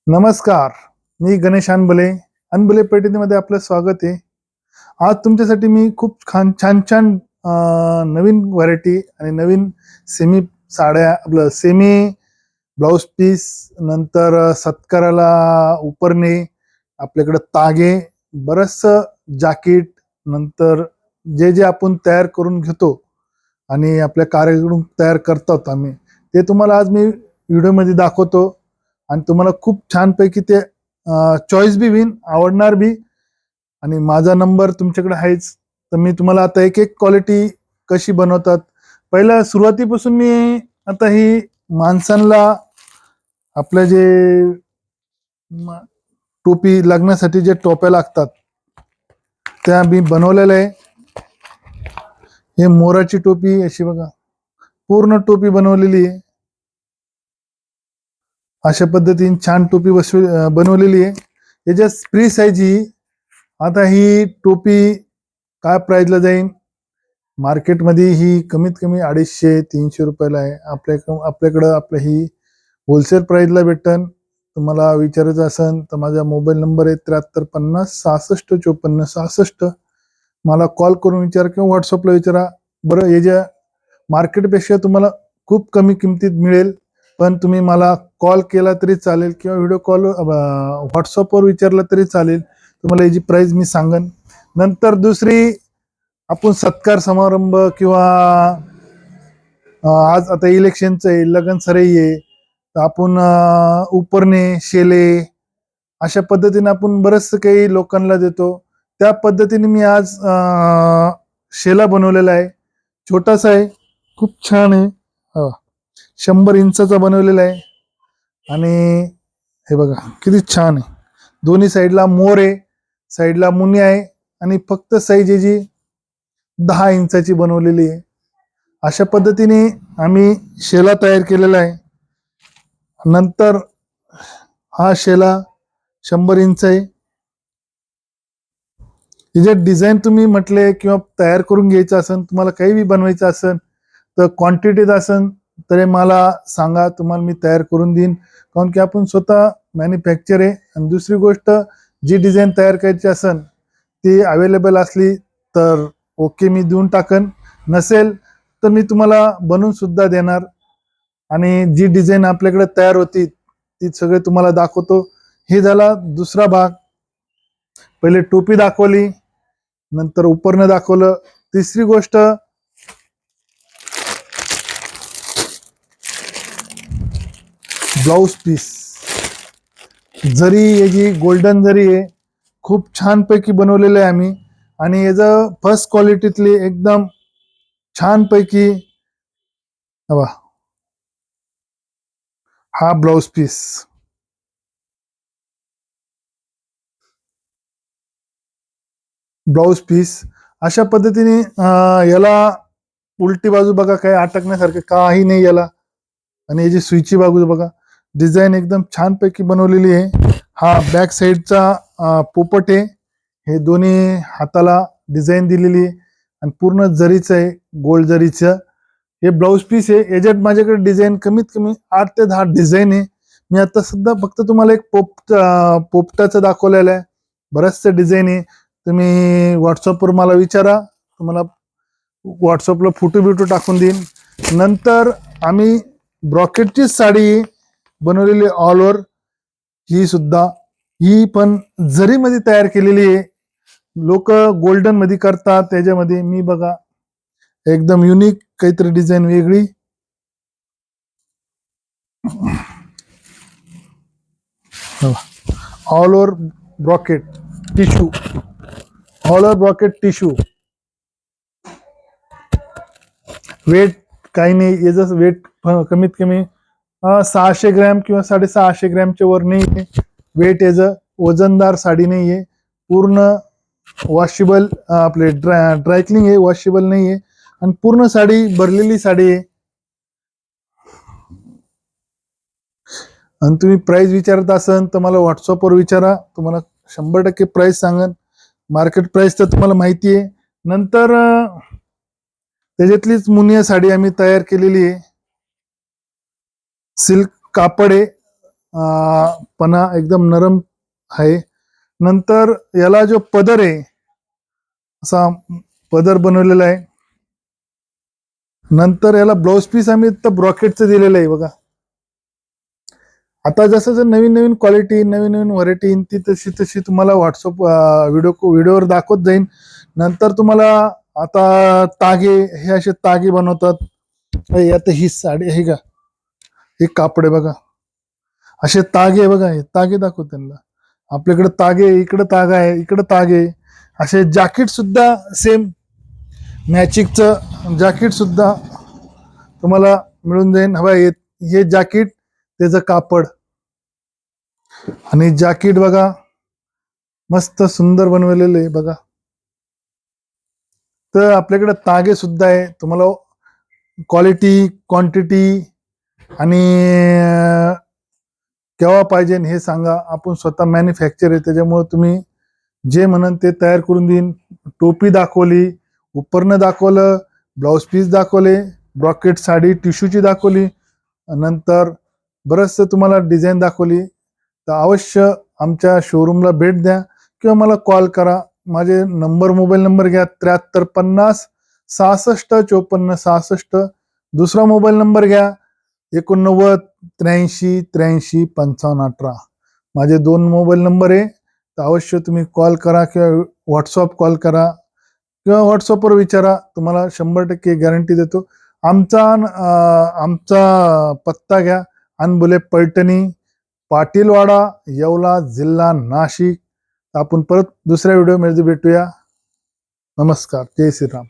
नमस्कार. मी गणेश अनबले. अनबले पेठेमध्ये आपलं स्वागत आहे. आज तुमच्यासाठी मी खूप छान छान नवीन व्हरायटी आणि नवीन सेमी साड्या, आपलं सेमी ब्लाउज पीस, नंतर सत्काराला उपरणे, आपल्याकडे तागे, बरचसं जाकीट, नंतर जे जे आपण तयार करून घेतो आणि आपल्या कार्याकडून तयार करतात आम्ही, ते तुम्हाला आज मी व्हिडिओमध्ये दाखवतो. आणि तुम्हाला खूप छानपैकी ते चॉईस बी होईन, आवडणार बी. आणि माझा नंबर तुमच्याकडे आहेच. तर मी तुम्हाला आता एक एक क्वालिटी कशी बनवतात, पहिला सुरुवातीपासून मी आता ही माणसांना आपलं जे टोपी लग्नासाठी जे टोप्या लागतात त्या मी बनवलेल्या आहे. हे मोराची टोपी अशी बघा, पूर्ण टोपी बनवलेली आहे. अशा पद्धतीने छान टोपी बनवलेली आहे. याच्या फ्री साईज ही. आता ही टोपी काय प्राइसला जाईल मार्केटमध्ये, ही कमीत कमी 250-300 रुपयाला आहे. आपल्याकडं आपलं ही होलसेल प्राइसला भेटन. तुम्हाला विचारायचं असेल तर माझा मोबाईल नंबर आहे 7350 66 54 66. मला कॉल करून विचारा किंवा व्हॉट्सअपला विचारा. बरं, याच्या मार्केटपेक्षा तुम्हाला खूप कमी किमतीत मिळेल, पण तुम्ही मला कॉल केला तरी चालेल किंवा व्हिडिओ कॉल व्हॉट्सअपवर विचारलं तरी चालेल. तुम्हाला याची प्राइस मी सांगन. नंतर दुसरी, आपण सत्कार समारंभ किंवा आज आता इलेक्शनचं आहे, लगन सरई आहे, तर आपण उपरणे, शेले अशा पद्धतीने आपण बरंच काही लोकांना देतो. त्या पद्धतीने मी आज शेला बनवलेला आहे. छोटासा आहे, खूप छान आहे. 100 इंचाचा बनवलेला आहे. आणि हे बघा किती छान आहे. दोन्ही साईडला मोर आहे, साईडला मुनी आहे, आणि फक्त साईज याची 10 इंचाची बनवलेली आहे. अशा पद्धतीने आम्ही शेला तयार केलेला आहे. नंतर हा शेला 100 इंच आहे. याच्यात डिझाईन तुम्ही म्हटले किंवा तयार करून घ्यायचं असेल, तुम्हाला काही बी बनवायचं असेल तर क्वांटिटीत असेल तर मला सांगा, तुम्हाला मी तयार करून देईन. कारण की आपण स्वतः मॅन्युफॅक्चर आहे. आणि दुसरी गोष्ट, जी डिझाईन तयार करायची असेल ती अवेलेबल असली तर ओके, मी देऊन टाकन. नसेल तर मी तुम्हाला बनवून सुद्धा देणार. आणि जी डिझाईन आपल्याकडे तयार होती ती सगळे तुम्हाला दाखवतो. हे झाला दुसरा भाग. पहिले टोपी दाखवली, नंतर उपरणं दाखवलं. तिसरी गोष्ट, ब्लाउज पीस. जरी याची गोल्डन जरी आहे, खूप छान पैकी बनवलेलं आहे आम्ही. आणि याचं फर्स्ट क्वालिटीतली एकदम छान पैकी. हा ब्लाउज पीस, ब्लाउज पीस अशा पद्धतीने याला उलटी बाजू बघा, काही अटकण्यासारखं काही नाही याला. आणि याची सुईची बाजू बघा, डिझाईन एकदम छान पैकी बनवलेली आहे. हा बॅक साईडचा पोपट आहे. हे दोन्ही हाताला डिझाईन दिलेली आहे आणि पूर्ण जरीचं आहे, गोल्ड जरीचं. हे ब्लाउज पीस आहे. याच्यात माझ्याकडे डिझाईन कमीत कमी 8 ते 10 डिझाईन आहे. मी आता सध्या फक्त तुम्हाला एक पोपटाचं दाखवलेलं आहे. बऱ्याचशा डिझाईन आहे. तुम्ही व्हॉट्सअपवर मला विचारा, तुम्हाला व्हॉट्सअपला फोटो बिटो टाकून देईन. नंतर आम्ही ब्रॉकेटची साडी बनवलेली ऑल ओव्हर. ही सुद्धा, ही पण जरीमध्ये तयार केलेली आहे. लोक गोल्डन मध्ये करतात, त्याच्यामध्ये मी बघा एकदम युनिक काहीतरी डिझाईन वेगळी. All over brocade tissue, all over brocade tissue. Wait काही नाही, याचं वेट कमीत कमी 600 ग्रॅम किंवा 650 ग्रॅमच्या वर नाही. वेट याचं वजनदार साडी नाही आहे. पूर्ण वॉशेबल, आपले ड्रायक्लिंग आहे, वॉशेबल नाही आहे. आणि पूर्ण साडी भरलेली साडी आहे. आणि तुम्ही प्राइस विचारत असाल तर मला व्हॉट्सअपवर विचारा, तुम्हाला 100% प्राइस सांगन. मार्केट प्राइस तर तुम्हाला माहिती आहे. नंतर त्याच्यातलीच मुनिया साडी आम्ही तयार केलेली आहे. सिल्क कापड आहे, पणा एकदम नरम आहे. नंतर याला जो पदर आहे असा पदर बनवलेला आहे. नंतर याला ब्लाउज पीस आम्ही तर ब्रॉकेटचं दिलेलं आहे बघा. आता जसं जर नवीन नवीन क्वालिटी नवीन नवीन व्हरायटी येईल ती तशी तशी तुम्हाला व्हॉट्सअप व्हिडिओवर दाखवत जाईन. नंतर तुम्हाला आता तागे हे असे तागे बनवतात. आता ही साडी आहे का, हे कापड आहे बघा, असे तागे बघा, हे तागे दाखव त्यांना. आपल्याकडे तागे, इकडे तागा आहे, इकडे तागे. असे जॅकेट सुद्धा सेम मॅचिंगचं जॅकेट सुद्धा तुम्हाला मिळून जाईल. हवा हे जॅकेट त्याचं कापड आणि जॅकेट बघा मस्त सुंदर बनवलेलं आहे बघा. तर आपल्याकडे तागे सुद्धा आहे. तुम्हाला क्वालिटी क्वांटिटी आणि केव्हा पाहिजे हे सांगा. आपण स्वतः मॅन्युफॅक्चर आहे, त्याच्यामुळे तुम्ही जे म्हणन ते तयार करून देईन. टोपी दाखवली, उपरनं दाखवलं, ब्लाउज पीस दाखवले, ब्रॉकेट साडी टिश्यूची दाखवली, नंतर बरंचसं तुम्हाला डिझाईन दाखवली. तर अवश्य आमच्या शोरूमला भेट द्या किंवा मला कॉल करा. माझे मोबाईल नंबर घ्या 7350 66 54 66. दुसरा मोबाईल नंबर घ्या 89 83 83 55 18. माझे 2 मोबाईल नंबर आहे. तर अवश्य तुम्ही कॉल करा किंवा व्हॉट्सअप कॉल करा किंवा व्हॉट्सअपवर विचारा. तुम्हाला 100% गॅरंटी देतो. आमचा पत्ता घ्या, अनबुले पैठणी, पाटीलवाडा, येवला, जिल्हा नाशिक. आपण परत दुसऱ्या व्हिडिओमध्ये भेटूया. नमस्कार, जय श्रीराम.